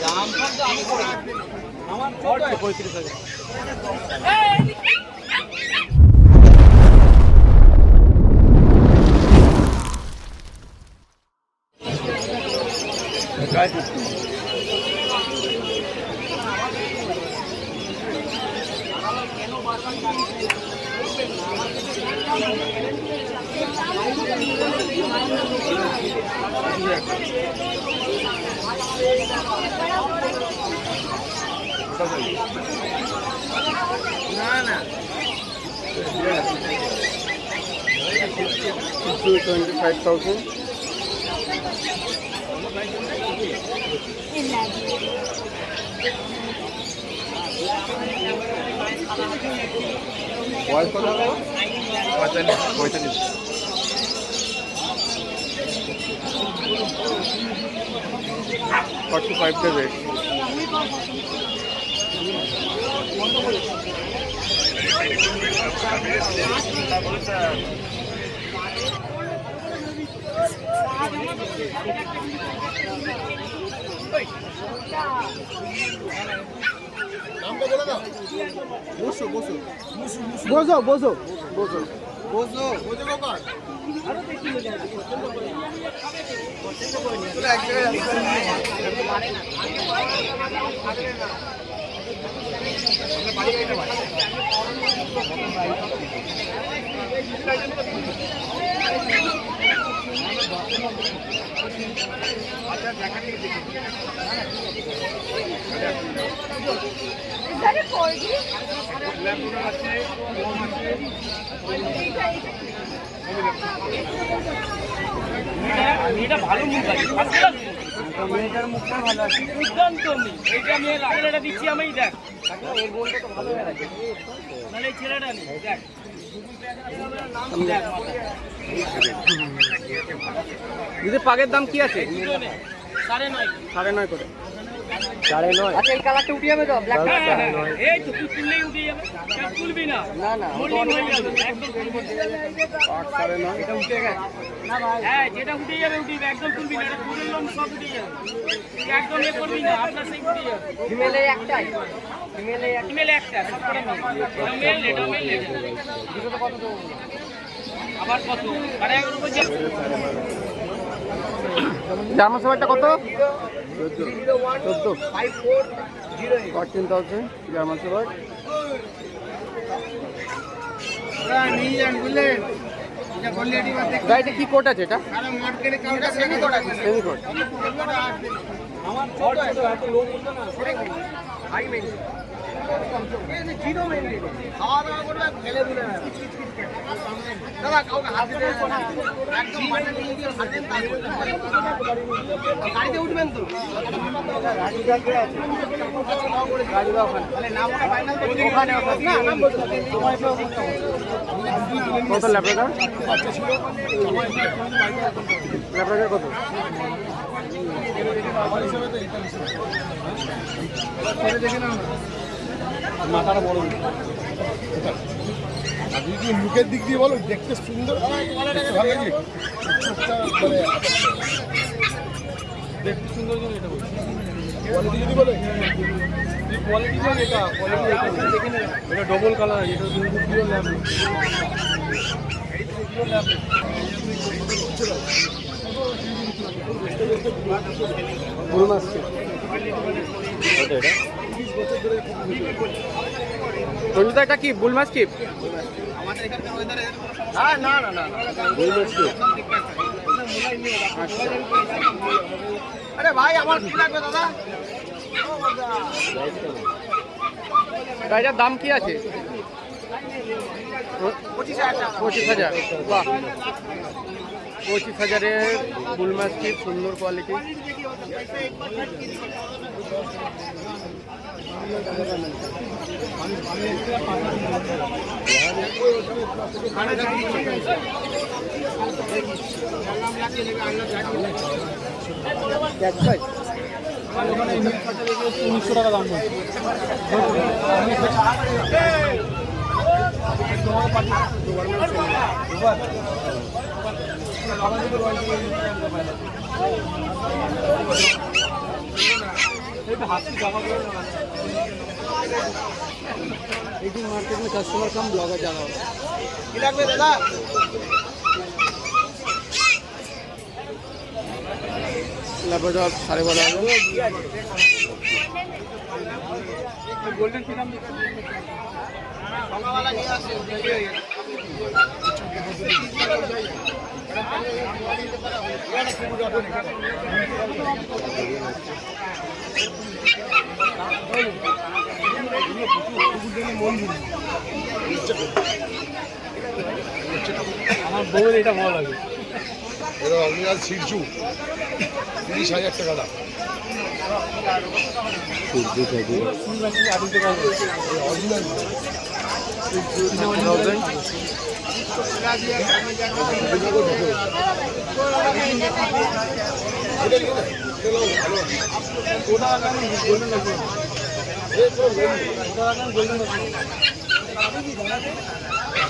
দাম তো আমি করে আমার 35,000। না না 25,000। বয়স কত হবে? 45। $45 রেট। বসো বসো বসো বসো বসো বসো বসো কর আরো দেখি হয়ে যাবে এক জায়গায় পারে না বাড়ি গেতে পারে আচ্ছা দেখা নিয়ে দেখি এখানে পড়বি ল্যাপটপ আছে ফোন আছে এটা ভালো মুখ আছে মেয়েটার মুখটা ভালো আছে দুর্দান্ত নেই এইটা মেয়ে ছেলেটা দিচ্ছি আমি দেখ এর বলটা তো ভালো আছে মানে এই ছেলেটা নেই দেখ দিদি পাগের দাম কি আছে? 9.5 করে। 9.5। আচ্ছা এই কালারটা উঠে যাবে তো ব্ল্যাক এই তো তুই তুললেই উঠে যাবে কেন তুলবি না না না মোল্ডিং হয়ে যাবে একদম 8.5 এটা উঠে গেছে না ভাই হ্যাঁ যেটা উঠে যাবে একদম তুলবি না এটা তুলে লোম সব উঠে যাবে তুই একদম এ করবি না আপনার সেই উঠে যাবে ফিমেলে একটাই ফিমেলে একটা সব করে মেল এটা দুটো তো কত দেবো আবার কত 11.5 উপর জার্মান শেফার্ডটা কত? 14। 14,000 জার্মান শেফার্ড। গাড়িটা কি কোট আছে এটা? সেমি কোড আছে সেমি কোট। আমার ছোট এত লোক উঠতো না হাই মেইন জিরো মেইন খাওয়া দাওয়া করবে ফেলে দিলে দাদা কাউকে হাত দিতে না একদম মাঠে নিয়ে গিয়ে হাতে গাড়িতে উঠবেন তো গাড়িটা কে আছে গাড়িটা ওখানে তাহলে নাম ওটা ফাইনাল তো ওখানে না নাম বলতে সময় পেও কত ল্যাপ্রেডর? ল্যাপ্রেডর কত? মাথাটা বড় যদি মুখের দিক দিয়ে বলো দেখতে সুন্দর ভালো লাগে দেখতে সুন্দর জন্য এটা বলছি কোয়ালিটি যদি বলে কোয়ালিটি বল এটা কোয়ালিটি দেখে না এটা ডবল কালার আছে এটা কিন্তু পিওর ল্যাব বুল মাছ রঞ্জিতা এটা কি বুল মাছ কিপ? আমাদের এখানে ওয়েদারে না না না বুল মাছ কিপ। আরে ভাই আমার কি লাগবে দাদা গাড়িটার দাম কি আছে? 25,000। বাহ 25,000-এর বুল মাছ কিপ, সুন্দর কোয়ালিটি। ওখানে 1900 টাকা দাম বলছে एटीन मार्केट में कस्टमर कम ब्लॉगर ज़्यादा होता है। কি লাগবে দাদা? Labrador 12.5 গোল্ডেন ফিনাম সঙ্গাওয়ালা নিয়ে আসে রেডি হয়ে গেছে। আমার বউয়ের এটা ভালো লাগে। এটা অরিজিনাল সিরজু 30,000 টাকা দাম। অরিজিনাল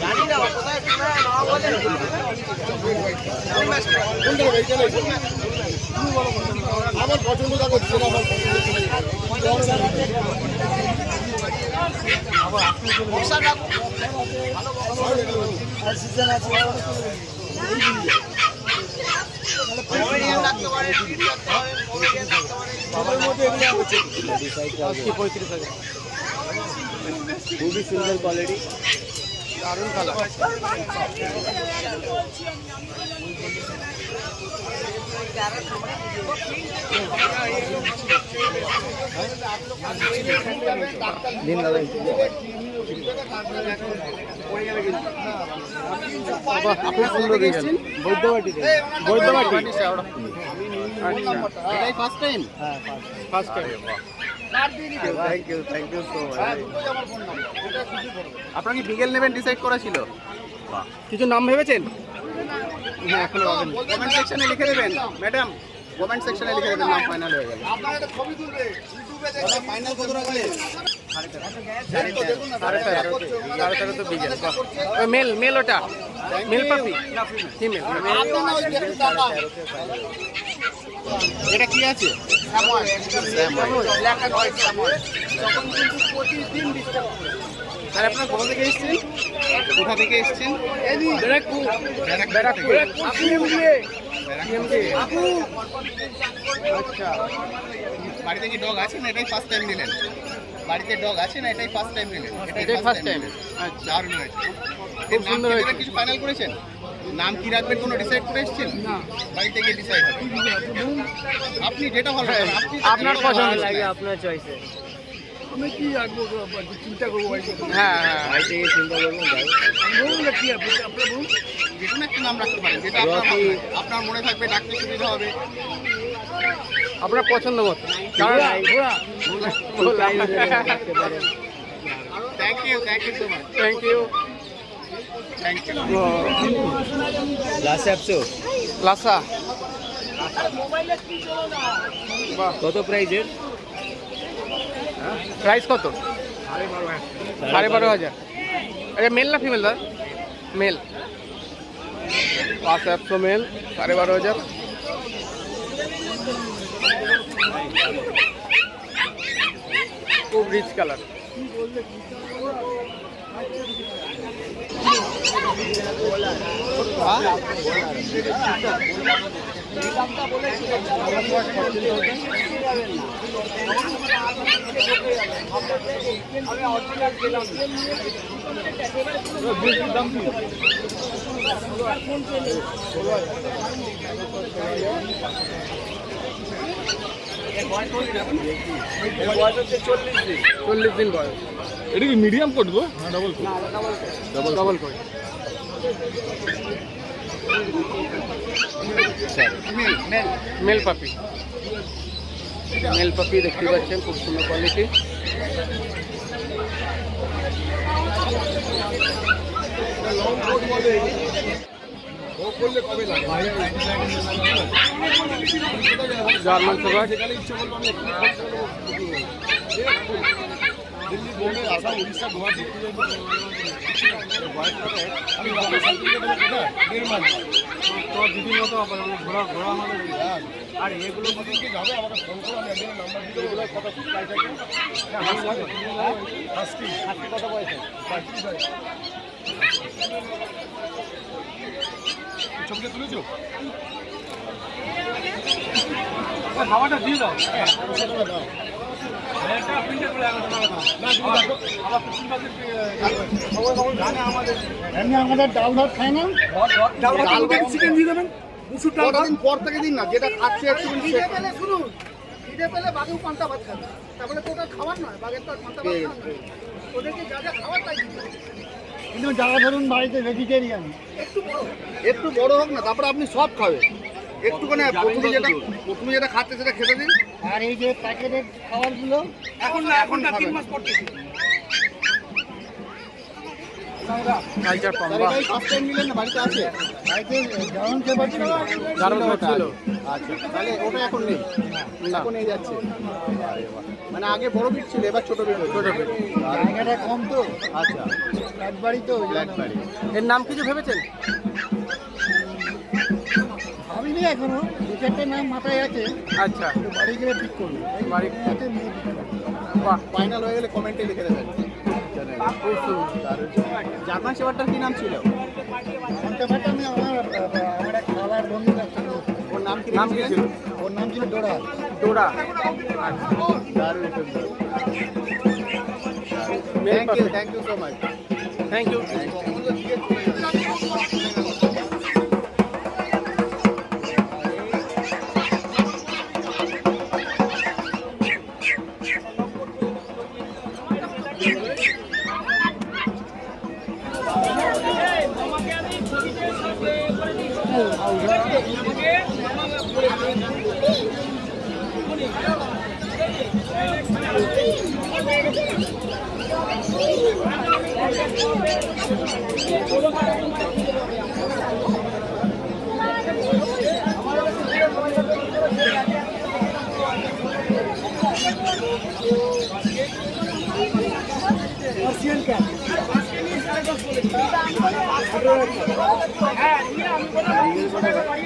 জানি না কোথায় শোনায় না বলেন আমার পছন্দ দেখো সেটা আমার বর্ষা রাখো সিজন আছে কমেডিয়ান রাখতে পারে টিকিট রাখতে পারে কমেডিয়ান রাখতে পারে সবার মধ্যে এগুলো হচ্ছে 35,000 খুবই সুন্দর কোয়ালিটি দারুণ কালার দিন দাদা আপনার সুন্দর দিয়েছেন বৈদ্যবাটি এটাই ফার্স্ট টাইম হ্যাঁ first time thank you so much আপনারা কি বিকেল নেবেন ডিসাইড করা ছিল কিছু নাম ভেবেছেন হ্যাঁ এখনো ভাবেন কমেন্ট সেকশনে লিখে দেবেন ম্যাডাম কমেন্ট সেকশনে লিখে দেবেন নাম ফাইনাল হয়ে গেল আপনারা একটা ছবি তুলবে ইউটিউবে দেখবেন ফাইনাল কত রাখলে 13:30 তো বিকেল মেল মেল ওটা মেল পাপি ফিমেল আপনারা ওই দেখুন টাকা এটা কি আছে ব্ল্যাক এন্ড হোয়াইট সাময় তখন কিন্তু প্রতিদিন ডিস্টার্ব করে আর আপনারা কোথা থেকে এসেছেন কোথা থেকে এসেছেন ব্যারাকপুর আচ্ছা বাড়িতে কি ডগ আছে না এটাই ফার্স্ট টাইম নিলেন বাড়িতে ডগ আছে না এটাই ফার্স্ট টাইম নিলেন এটাই ফার্স্ট টাইম আচ্ছা দারুণ হয়েছে খুব সুন্দর হয়েছে কিছু ফাইনাল করেছেন নাম কি রাখবেন কোনো ডিসাইড করে এসেছেন না বাড়িতে গিয়ে ডিসাইড হবে আপনি যেটা ভালো লাগে আপনার পছন্দ লাগে আপনার চয়েসে আমি কি রাখবো চিন্তা করবো হ্যাঁ হ্যাঁ বাড়িতে গিয়ে চিন্তা করবেন কি আপনি আপনার বলুন যে কোনো একটা নাম রাখতে পারেন যেটা আপনার মনে থাকবে ডাকতে সুবিধা হবে আপনার পছন্দ মতো thank you so much thank you Lhasa কত প্রাইজের প্রাইস কত 12,500 আচ্ছা মেল না ফিমেল দাদা মেল লাসা অ্যাপসো মেল 12,500 খুব রিচ কালার চল্লিশ দিন বয়স এটা কি মিডিয়াম করবো ডবল কোট মেল পাপি দেখতে পাচ্ছেন খুব সুন্দর quality German shepherd Bombay, Assam, Orissa, Guwahati আমি দেড় মাস তোমার দিদির মতো ঘোরা ঘোরা আমাদের আর এগুলো দিদিকে যাবে আমাকে ফোন করো, আমি একদিনের নাম্বার দিতে এগুলো কত প্রাইস আছে। হাস্কি কত পয়সা? 35,000। ছবিটা তুলেছো? খাবারটা দিয়ে দাও। দাও একটা প্রিন্টে করে না তুমি দেখো আবার জানে আমাদের এমনি আমাদের ডাল ভাত খায় না, ডাল ভাত চিকেন দিয়ে দেবেন। মুসুর ডাল দিন পর থেকে দিন না, যেটা খাচ্ছে একটু খিদে পেলে শুনুন, খিদে পেলে বাঘেও পান্তা ভাত খাবে, তারপরে তো ওটা খাবার নয়, বাঘের তো আর পান্তা ভাত খাওয়া নয়। ওদেরকে যা যা খাবার তাই দিতে হবে। কিন্তু যারা ধরুন বাড়িতে ভেজিটেরিয়ান একটু বড় হোক না, তারপরে আপনি সব খাবে একটুখানি। প্রথমে যেটা খাচ্ছে সেটা খেতে দিন। আর এই যে প্যাকেটের খাবারগুলো এখন না, এখন না, 3 মাস পর থেকে। কালচার পাম্বা ফার্স্ট টাইম নিলেন না, বাড়িতে আছে? বাড়িতে গ্রাউন্ড পেপার ছিল, ছিল। আচ্ছা, তাহলে ওটা এখন নেই, এখন নিয়ে যাচ্ছে। মানে আগে বড় বিট ছিল, এবার ছোট বিট। জায়গাটা কম তো, আচ্ছা, ফ্ল্যাট বাড়ি তো, ফ্ল্যাট বাড়ি। এর নাম কিছু ভেবেছেন? ভাবিনি এখনো, দু চারটে নাম মাথায় আছে, আচ্ছা, তো বাড়ি গেলে ঠিক করবো। বাড়ি হাতে মেয়ে দিতে হবে। বাহ, ফাইনাল হয়ে গেলে কমেন্টে লিখে দেবেন। জার্মান শেফার্ডটার কি নাম ছিল? ব্যাপারটা আমি আমার এক খালার বন্ধু কাছে, ওর নাম কি নাম কি ছিল? ওর নাম ছিল ডোরা। ডোরা। দারুণ সুন্দর। Thank you so much. Thank you.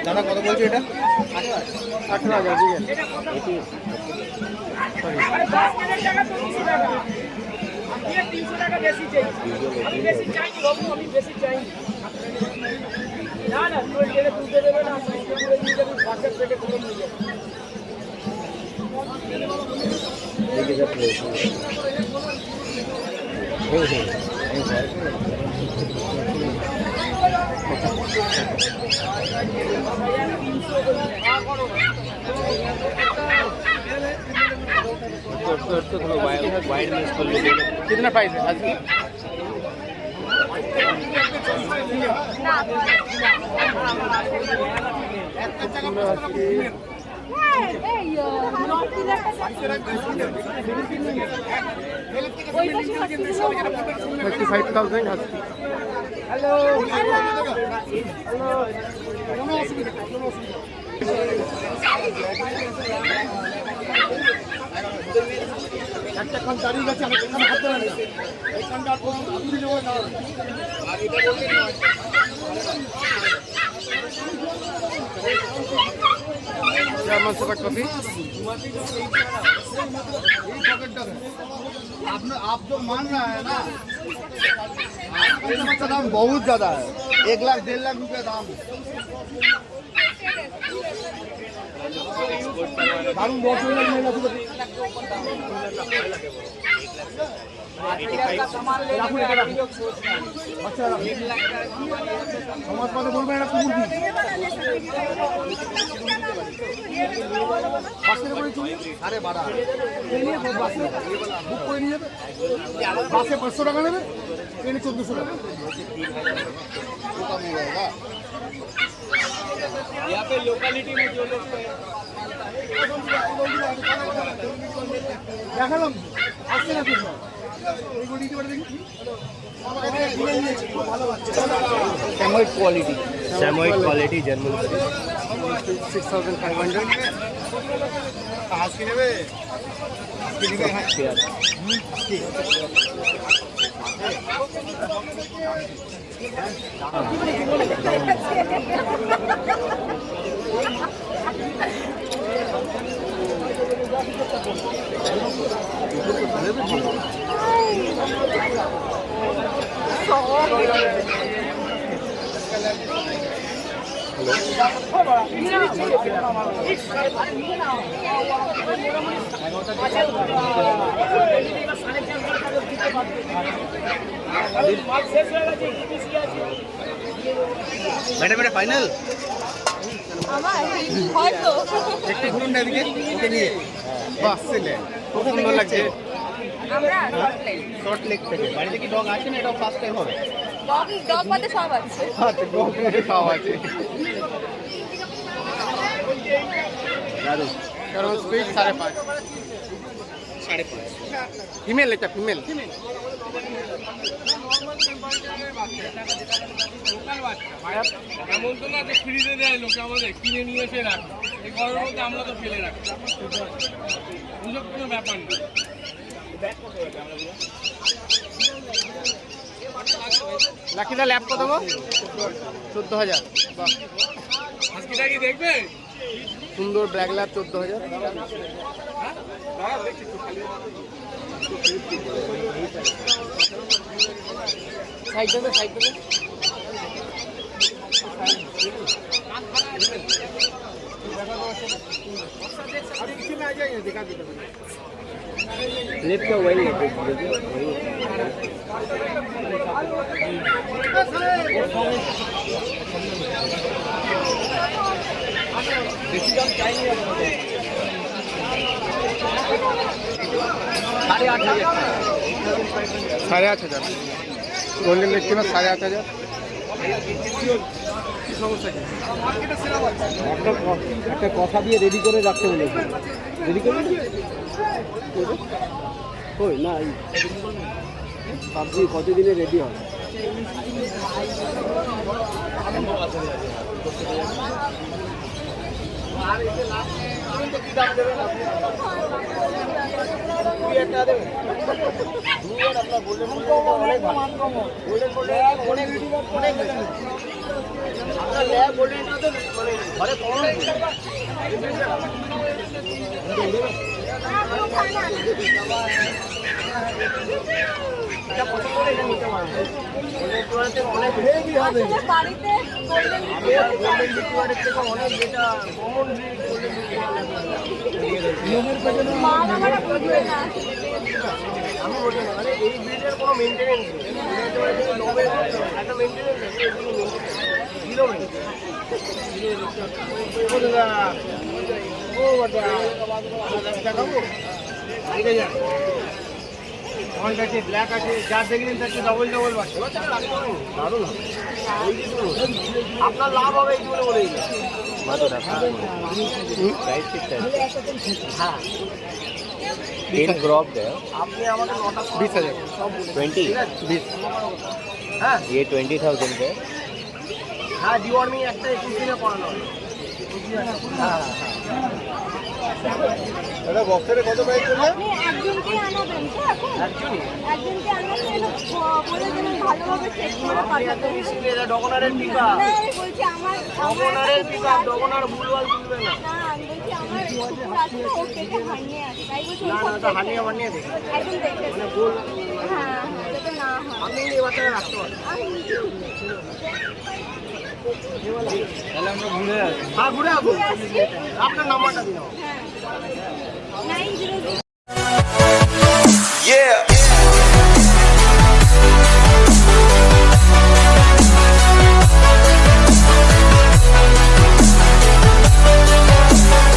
দাদা কত বলছো এটা? 18,000 দিবেন। कितना प्राइस है आज की? হ্যালো, একটা খান দাঁড়িয়ে গেছে, আমি এখানে হাত দেবেন না, এখানটা আপনি যাবো না। আর এটা বললেন নয়। German shepherd puppy. आप जो मान रहा है ना, इसका दाम बहुत ज्यादा है, 1 लाख 1.5 लाख रुपया दाम है। দারুণ বছর মেলা ছিল। আচ্ছা সমাজ কথা বলবেন, একটা কুকুর দিন বাসে করে চলি 12.5 নিয়ে বাসে বুক করে নিয়ে যাবে। বাসে 500 টাকা নেবে, ট্রেনে 1400 টাকা। यहाँ पे लोकेलिटी में जो लोग দেখালাম আসছে না কিছু এইগুলো দিতে পারে দেখি। Samoyed quality. Samoyed quality German 6500 হাসকি নেবে ম্যাডাম এটা ফাইনাল হয়তো একটু ঘুরুন না এদিকে ওকে নিয়ে বাহ ছেলে খুব সুন্দর লাগছে আমরা শর্ট লেগ থেকে বাড়িতে কি ডগ আছে না এটা ফার্স্ট টাইম হবে ডগ বাদে সব আছে আচ্ছা ডগ খাওয়া আছে কারণ স্পিড 5.5 ফিমেল এটা ফিমেল এমন তো না যে ফ্রিজে দেয় লোকে আমাদের কিনে নিয়ে এসে রাখে এই গরমের মধ্যে আমরা তো ফেলে রাখি বুঝো কোনো ব্যাপার না লাকিটা ল্যাব কত গো 14,000 বাহ আজকেটা কি দেখবে সুন্দর ব্ল্যাক ল্যাব 14,000 সাইড দেবে लेफ्ट का वही है बेसी दाम चाहिए 8,500 গোল্ডেন লেকটিনো 8,500 একটা কথা দিয়ে রেডি করে রাখতে বলেছি রেডি করে ওই না ভাবছি কতদিনে রেডি হবে ব্ল্যাক আছে যা দেখলেন তাকে ডবল বাড়ছে দারুণ আপনার লাভ হবে এই জন্য বলে আপনি আমাকে 20,000 20 হ্যাঁ ये 20,000 है হ্যাঁ ডিওয়ার্মিং একটা 21 দিনে করানো হবে এটা বক্সের কত প্রাইস বললেন আপনি একজনকে আনাবেন তো এখন একজনকে আনাবেন বলে দিলেন ভালোভাবে চেক করে পাঠাতে ডগনারের পিকা না আমি বলছি আমার ডগনারের পিকা ডগনার ভুলভাল তুলবে না না আমি বলছি আমার কুকুর আছে ও কেটে হানিয়ে আছে তাই বলছি না না তো হানিয়ে দেখে একদম দেখতে মানে ভুল হ্যাঁ যাতে না হয় আপনি এই বাচ্চাটা রাখতে পারেন তাহলে আমরা ঘুরে আসি হ্যাঁ ঘুরে আসবো আপনার নাম্বারটা দিন হ্যাঁ 900 Yeah.